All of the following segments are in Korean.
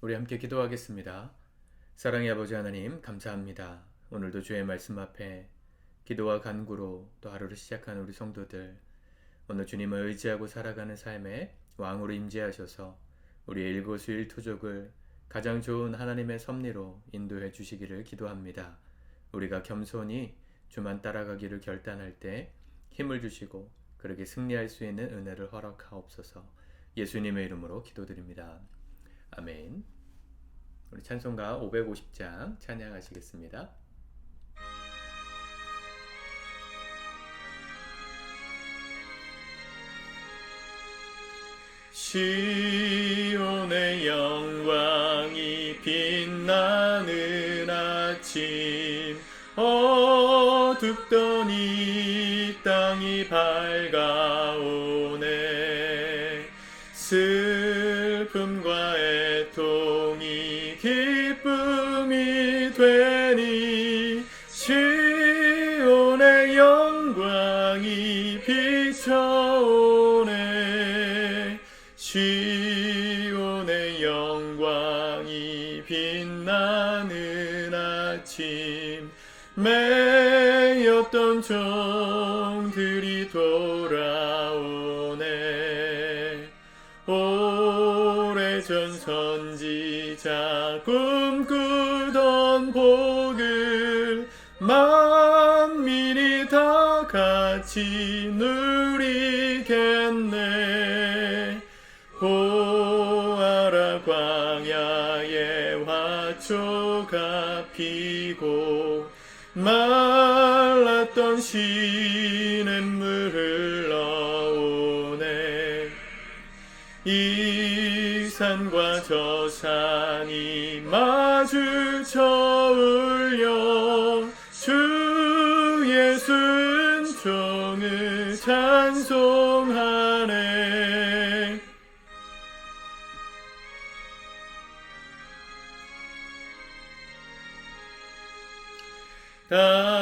우리 함께 기도하겠습니다. 사랑의 아버지 하나님, 감사합니다. 오늘도 주의 말씀 앞에 기도와 간구로 또 하루를 시작하는 우리 성도들, 오늘 주님을 의지하고 살아가는 삶에 왕으로 임재하셔서 우리의 일거수일투족을 가장 좋은 하나님의 섭리로 인도해 주시기를 기도합니다. 우리가 겸손히 주만 따라가기를 결단할 때 힘을 주시고 그렇게 승리할 수 있는 은혜를 허락하옵소서. 예수님의 이름으로 기도드립니다. 아멘. 우리 찬송가 550장 찬양하시겠습니다. 시온의 영광이 빛나는 아침, 어둡던 이 땅이 밝아오네. 슬픔과 애통이 기쁨이 되니 시온의 영광이 비춰오네. 시온의 영광이 빛나는 아침, 매였던 종들이 돌아오네. 오래전 선지자 꿈꾸던 복을 만민이 다 같이 누리겠네. 보아라, 광야에 화초가 피고 말랐던 시냇물 흘러오네. 이 산과 저 산이 마주쳐 울려 주의 순종을 찬송하네.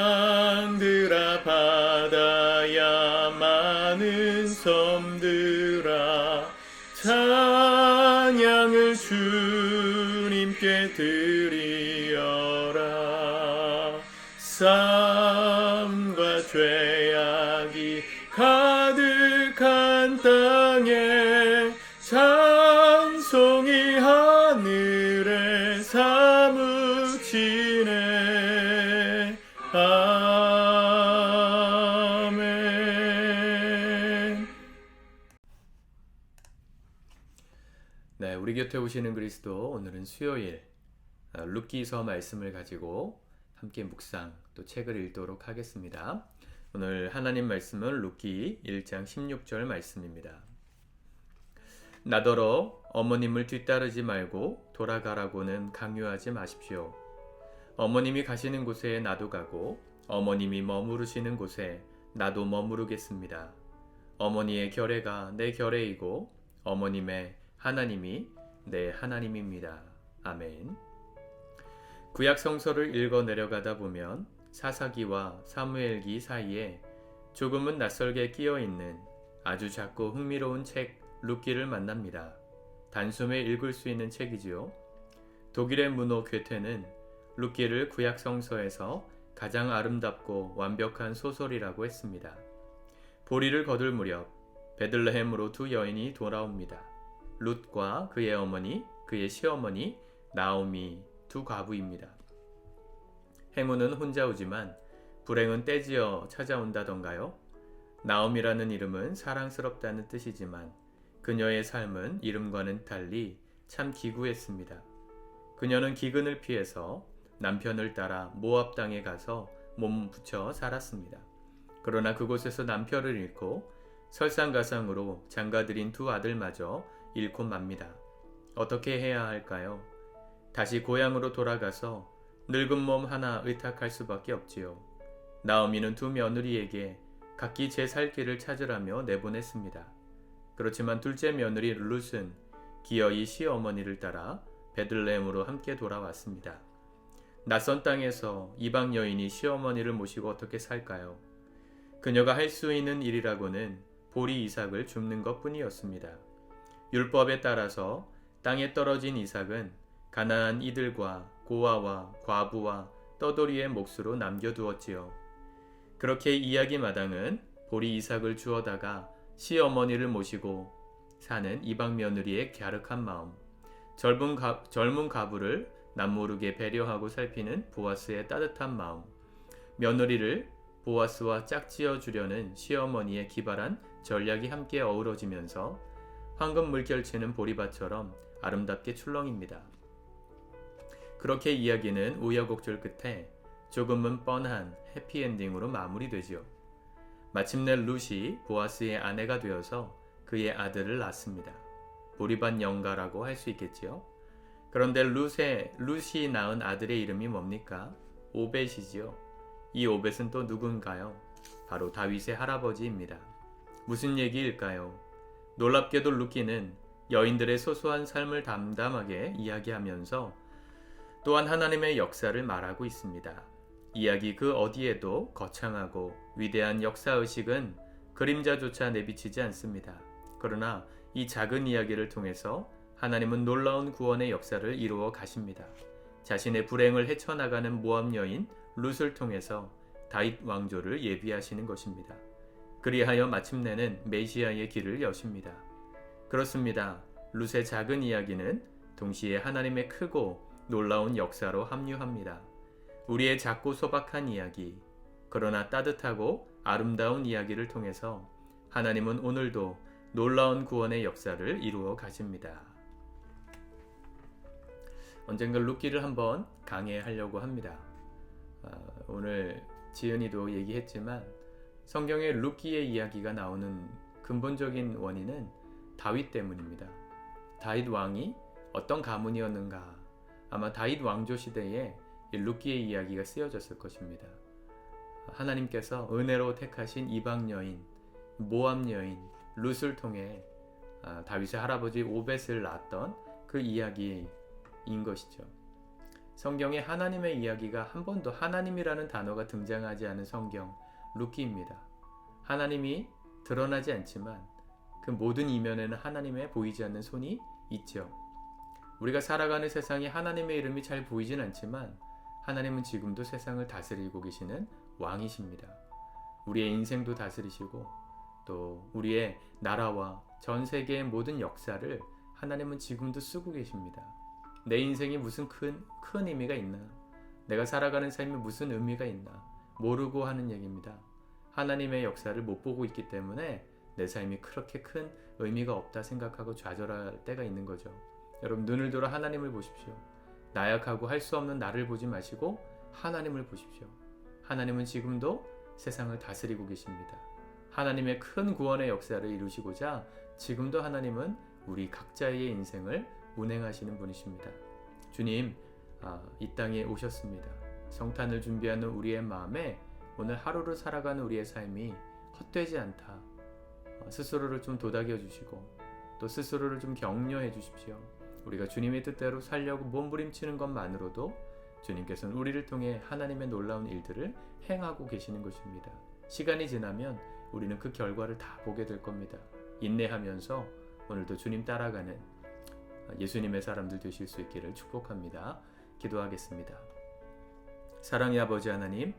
땅들아, 바다야, 많은 섬들아, 찬양을 주님께 드리어라. 삶과 죄악이 가득한 땅에 찬송이 하늘에 사무치네. 아멘. 네, 우리 곁에 오시는 그리스도, 오늘은 수요일 룻기서 말씀을 가지고 함께 묵상 또 책을 읽도록 하겠습니다. 오늘 하나님 말씀은 룻기 1장 16절 말씀입니다. 나더러 어머님을 뒤따르지 말고 돌아가라고는 강요하지 마십시오. 어머님이 가시는 곳에 나도 가고 어머님이 머무르시는 곳에 나도 머무르겠습니다. 어머니의 결례가 내 결례이고 어머님의 하나님이 내 하나님입니다. 아멘. 구약 성서를 읽어 내려가다 보면 사사기와 사무엘기 사이에 조금은 낯설게 끼어 있는 아주 작고 흥미로운 책 룻기를 만납니다. 단숨에 읽을 수 있는 책이지요. 독일의 문호 괴테는 룻기를 구약 성서에서 가장 아름답고 완벽한 소설이라고 했습니다. 보리를 거둘 무렵 베들레헴으로 두 여인이 돌아옵니다. 룻과 그의 어머니, 그의 시어머니 나오미, 두 과부입니다. 행운은 혼자 오지만 불행은 떼지어 찾아온다던가요? 나오미라는 이름은 사랑스럽다는 뜻이지만 그녀의 삶은 이름과는 달리 참 기구했습니다. 그녀는 기근을 피해서 남편을 따라 모압 땅에 가서 몸 붙여 살았습니다. 그러나 그곳에서 남편을 잃고 설상가상으로 장가들인 두 아들마저 잃고 맙니다. 어떻게 해야 할까요? 다시 고향으로 돌아가서 늙은 몸 하나 의탁할 수밖에 없지요. 나오미는 두 며느리에게 각기 제 살 길을 찾으라며 내보냈습니다. 그렇지만 둘째 며느리 룻은 기어이 시어머니를 따라 베들레헴으로 함께 돌아왔습니다. 낯선 땅에서 이방 여인이 시어머니를 모시고 어떻게 살까요? 그녀가 할 수 있는 일이라고는 보리 이삭을 줍는 것뿐이었습니다. 율법에 따라서 땅에 떨어진 이삭은 가난한 이들과 고아와 과부와 떠돌이의 몫으로 남겨두었지요. 그렇게 이야기 마당은 보리 이삭을 주어다가 시어머니를 모시고 사는 이방 며느리의 갸륵한 마음, 젊은 가부를 남모르게 배려하고 살피는 보아스의 따뜻한 마음, 며느리를 보아스와 짝지어 주려는 시어머니의 기발한 전략이 함께 어우러지면서 황금 물결치는 보리밭처럼 아름답게 출렁입니다. 그렇게 이야기는 우여곡절 끝에 조금은 뻔한 해피엔딩으로 마무리되지요. 마침내 룻이 보아스의 아내가 되어서 그의 아들을 낳습니다. 보리밭 영가라고 할 수 있겠지요. 그런데 룻이 낳은 아들의 이름이 뭡니까? 오벳이지요. 이 오벳은 또 누군가요? 바로 다윗의 할아버지입니다. 무슨 얘기일까요? 놀랍게도 룻기는 여인들의 소소한 삶을 담담하게 이야기하면서 또한 하나님의 역사를 말하고 있습니다. 이야기 그 어디에도 거창하고 위대한 역사의식은 그림자조차 내비치지 않습니다. 그러나 이 작은 이야기를 통해서 하나님은 놀라운 구원의 역사를 이루어 가십니다. 자신의 불행을 헤쳐나가는 모압 여인 룻을 통해서 다윗 왕조를 예비하시는 것입니다. 그리하여 마침내는 메시아의 길을 여십니다. 그렇습니다. 룻의 작은 이야기는 동시에 하나님의 크고 놀라운 역사로 합류합니다. 우리의 작고 소박한 이야기, 그러나 따뜻하고 아름다운 이야기를 통해서 하나님은 오늘도 놀라운 구원의 역사를 이루어 가십니다. 언젠가 룻기를 한번 강해하려고 합니다. 오늘 지은이도 얘기했지만 성경에 룻기의 이야기가 나오는 근본적인 원인은 다윗 때문입니다. 다윗 왕이 어떤 가문이었는가? 아마 다윗 왕조 시대에 룻기의 이야기가 쓰여졌을 것입니다. 하나님께서 은혜로 택하신 이방 여인, 모압 여인 룻을 통해 다윗의 할아버지 오벳을 낳았던 그 이야기인 것이죠. 성경에 하나님의 이야기가 한 번도 하나님이라는 단어가 등장하지 않은 성경 룻기입니다. 하나님이 드러나지 않지만 그 모든 이면에는 하나님의 보이지 않는 손이 있죠. 우리가 살아가는 세상에 하나님의 이름이 잘 보이진 않지만 하나님은 지금도 세상을 다스리고 계시는 왕이십니다. 우리의 인생도 다스리시고 또 우리의 나라와 전 세계의 모든 역사를 하나님은 지금도 쓰고 계십니다. 내 인생이 무슨 큰 의미가 있나? 내가 살아가는 삶에 무슨 의미가 있나? 모르고 하는 얘기입니다. 하나님의 역사를 못 보고 있기 때문에 내 삶이 그렇게 큰 의미가 없다 생각하고 좌절할 때가 있는 거죠. 여러분 눈을 들어 하나님을 보십시오. 나약하고 할 수 없는 나를 보지 마시고 하나님을 보십시오. 하나님은 지금도 세상을 다스리고 계십니다. 하나님의 큰 구원의 역사를 이루시고자 지금도 하나님은 우리 각자의 인생을 운행하시는 분이십니다. 주님, 이 땅에 오셨습니다. 성탄을 준비하는 우리의 마음에 오늘 하루를 살아가는 우리의 삶이 헛되지 않다. 스스로를 좀 도닥여 주시고 또 스스로를 좀 격려해 주십시오. 우리가 주님의 뜻대로 살려고 몸부림치는 것만으로도 주님께서는 우리를 통해 하나님의 놀라운 일들을 행하고 계시는 것입니다. 시간이 지나면 우리는 그 결과를 다 보게 될 겁니다. 인내하면서 오늘도 주님 따라가는 예수님의 사람들 되실 수 있기를 축복합니다. 기도하겠습니다. 사랑의 아버지 하나님,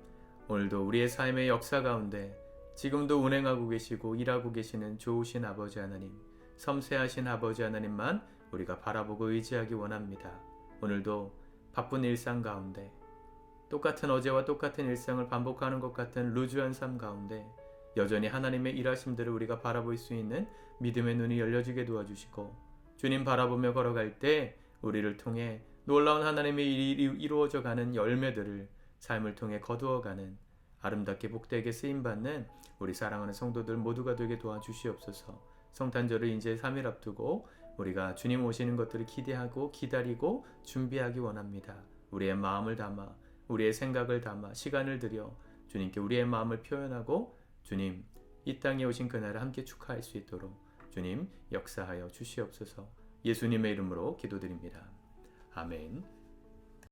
오늘도 우리의 삶의 역사 가운데 지금도 운행하고 계시고 일하고 계시는 좋으신 아버지 하나님, 섬세하신 아버지 하나님만 우리가 바라보고 의지하기 원합니다. 오늘도 바쁜 일상 가운데 똑같은 어제와 똑같은 일상을 반복하는 것 같은 루즈한 삶 가운데 여전히 하나님의 일하심들을 우리가 바라볼 수 있는 믿음의 눈이 열려지게 도와주시고 주님 바라보며 걸어갈 때 우리를 통해 놀라운 하나님의 일이 이루어져 가는 열매들을 삶을 통해 거두어가는 아름답게 복되게 쓰임받는 우리 사랑하는 성도들 모두가 되게 도와주시옵소서. 성탄절을 이제 3일 앞두고 우리가 주님 오시는 것들을 기대하고 기다리고 준비하기 원합니다. 우리의 마음을 담아 우리의 생각을 담아 시간을 들여 주님께 우리의 마음을 표현하고 주님 이 땅에 오신 그날을 함께 축하할 수 있도록 주님 역사하여 주시옵소서. 예수님의 이름으로 기도드립니다. 아멘.